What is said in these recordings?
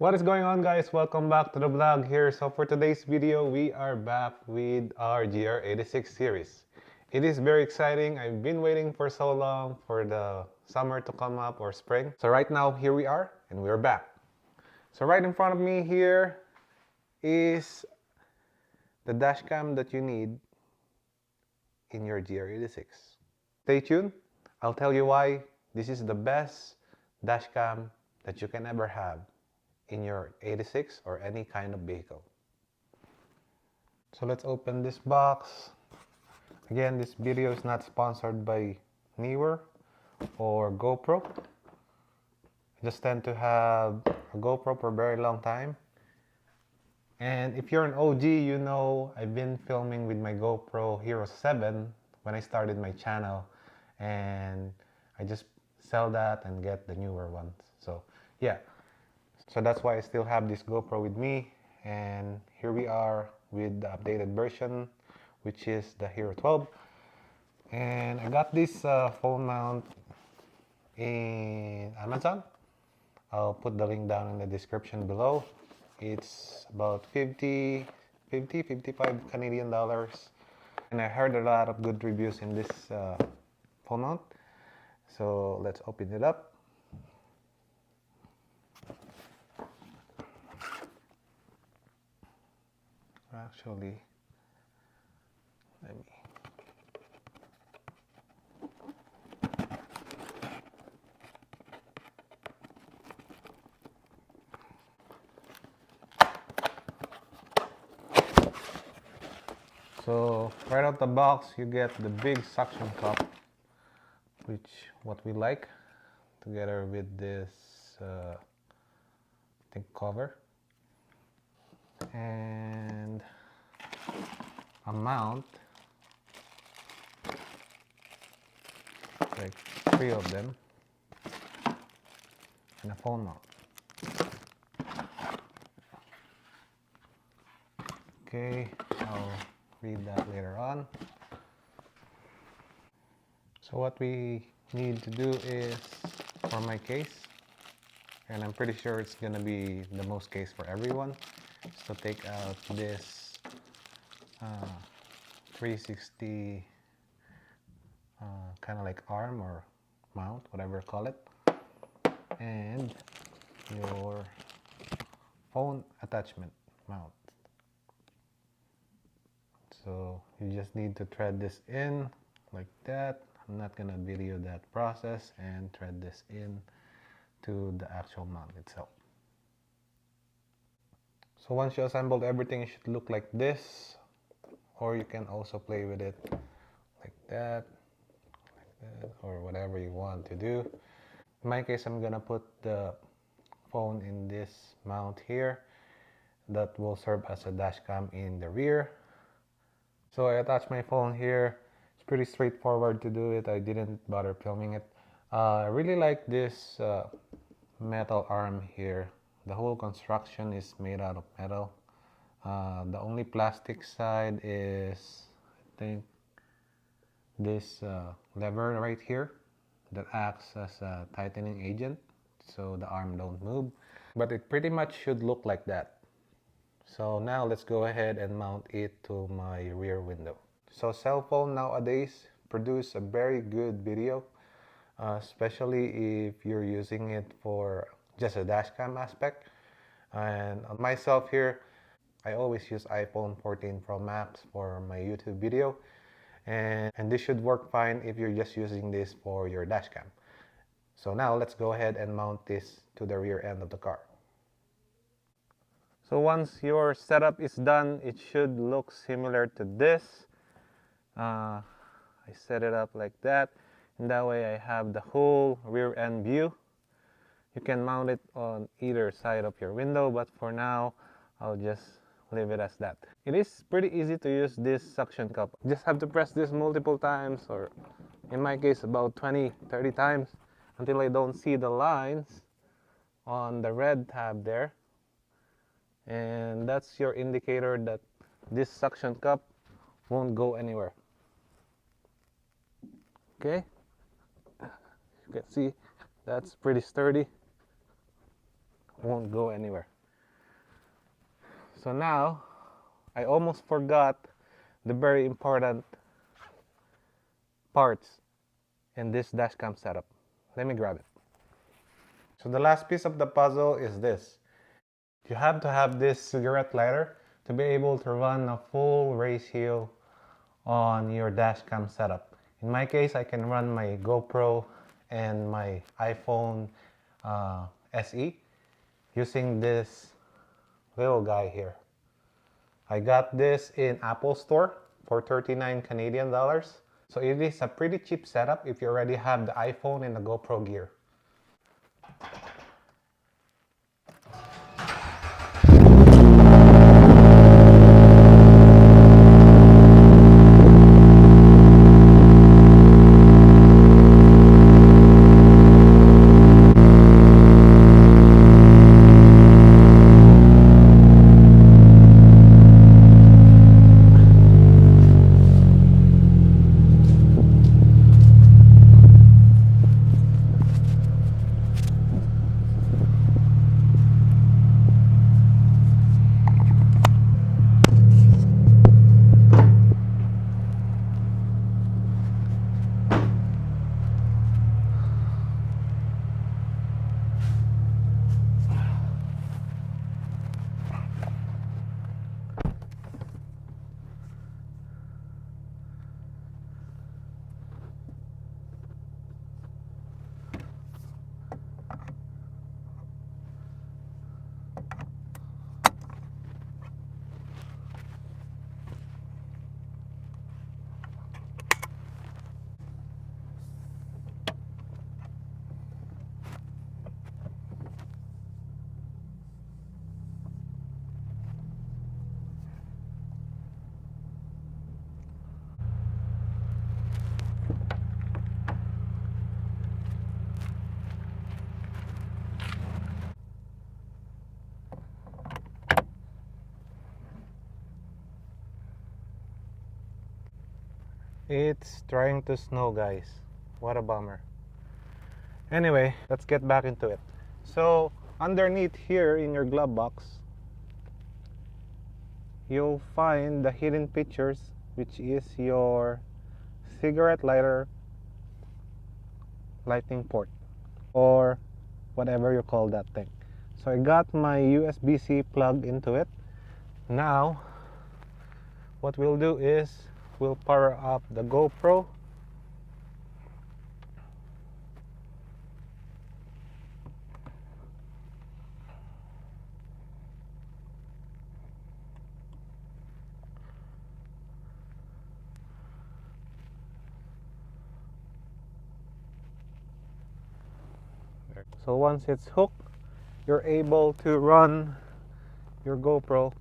What is going on, guys? Welcome back to the vlog here. So for today's video, we are back with our GR86 series. It is very exciting. I've been waiting for so long for the summer to come up or spring. So right now, here we are and we're back. So right in front of me here is the dash cam that you need in your GR86. Stay tuned. I'll tell you why this is the best dash cam that you can ever have in your 86 or any kind of vehicle. So let's open this box. Again, this video is not sponsored by Neewer or GoPro. I just tend to have a GoPro for a very long time. And if you're an OG, you know I've been filming with my GoPro Hero 7 when I started my channel. And I just sell that and get the newer ones. So yeah. So that's why I still have this GoPro with me, and here we are with the updated version, which is the Hero 12. And I got this phone mount in Amazon. I'll put the link down in the description below. It's about 55 Canadian dollars. And I heard a lot of good reviews in this phone mount. So let's open it up. Actually, let me. So right out the box, you get the big suction cup, which what we like, together with this I think cover, and a mount, like 3 of them, and a phone mount. Okay, I'll read that later on. So what we need to do is, for my case, and I'm pretty sure it's gonna be the most case for everyone, is to take out this 360 kind of like arm or mount, whatever you call it, and your phone attachment mount. So you just need to thread this in like that. I'm not gonna video that process, and thread this in to the actual mount itself. So once you assembled everything, it should look like this, or you can also play with it like that, or whatever you want to do. In my case, I'm gonna put the phone in this mount here that will serve as a dash cam in the rear. So I attach my phone here. It's pretty straightforward to do it. I didn't bother filming it. I really like this metal arm here. The whole construction is made out of metal. The only plastic side is, I think, this lever right here that acts as a tightening agent so the arm don't move. But it pretty much should look like that. So now let's go ahead and mount it to my rear window. So cell phone nowadays produce a very good video, especially if you're using it for just a dash cam aspect. And on myself here, I always use iPhone 14 Pro Max for my YouTube video. And this should work fine if you're just using this for your dash cam. So now let's go ahead and mount this to the rear end of the car. So once your setup is done, it should look similar to this. I set it up like that, and that way I have the whole rear end view. You can mount it on either side of your window, but for now, I'll just leave it as that. It is pretty easy to use this suction cup. You just have to press this multiple times, or in my case about 20-30 times, until I don't see the lines on the red tab there. And that's your indicator that this suction cup won't go anywhere. Okay, you can see that's pretty sturdy. won't go anywhere. So now, I almost forgot the very important parts in this dashcam setup. Let me grab it. So the last piece of the puzzle is this. You have to have this cigarette lighter to be able to run a full ratio on your dashcam setup. In my case, I can run my GoPro and my iPhone SE using this little guy here. I got this in Apple Store for 39 Canadian dollars. So it is a pretty cheap setup if you already have the iPhone and the GoPro gear. It's trying to snow, guys. What a bummer. Anyway, let's get back into it. So underneath here in your glove box, you'll find the hidden features, which is your cigarette lighter lightning port, or whatever you call that thing. So I got my USB-C plug into it. Now what we'll do is we'll power up the GoPro. So once it's hooked, you're able to run your GoPro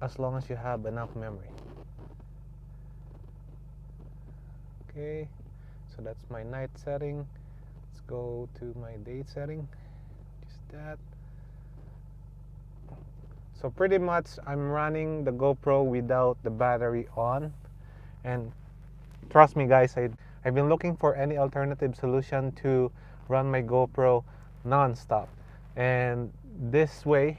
as long as you have enough memory. Okay, so that's my night setting. Let's go to my day setting. Just that. So pretty much I'm running the GoPro without the battery on, and trust me guys, I've been looking for any alternative solution to run my GoPro non-stop, and this way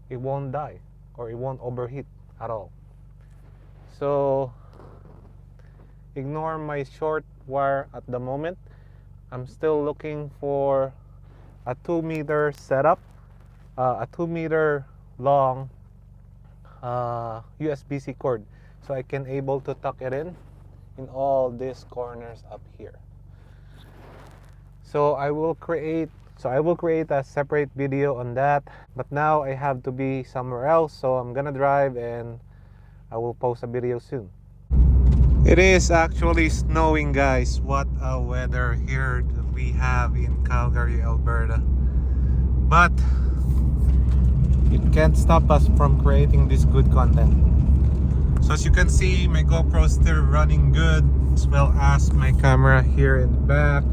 it won't die or it won't overheat at all. So ignore my short wire at the moment. I'm still looking for a 2-meter setup, a 2-meter long USB-C cord, so I can able to tuck it in all these corners up here. So I will create a separate video on that, but now I have to be somewhere else, so I'm gonna drive and I will post a video soon. It is actually snowing, guys. What a weather here that we have in Calgary, Alberta. But it can't stop us from creating this good content. So as you can see, my GoPro is still running good, as well as my camera here in the back.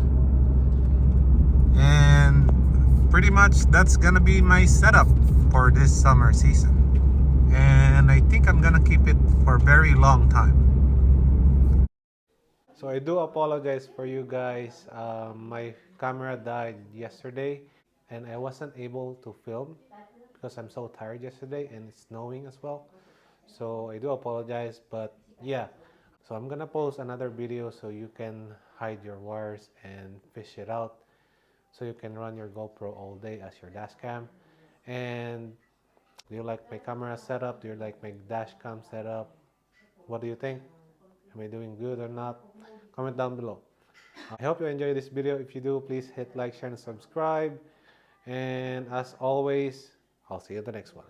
And pretty much that's gonna be my setup for this summer season. And I think I'm gonna keep it for a very long time. So I do apologize for you guys. My camera died yesterday and I wasn't able to film because I'm so tired yesterday and it's snowing as well. So I do apologize, but yeah. So I'm gonna post another video so you can hide your wires and fish it out so you can run your GoPro all day as your dashcam. And do you like my camera setup? Do you like my dashcam setup? What do you think? Am I doing good or not? Comment down below. I hope you enjoy this video. If you do, please hit like, share, and subscribe. And as always, I'll see you in the next one.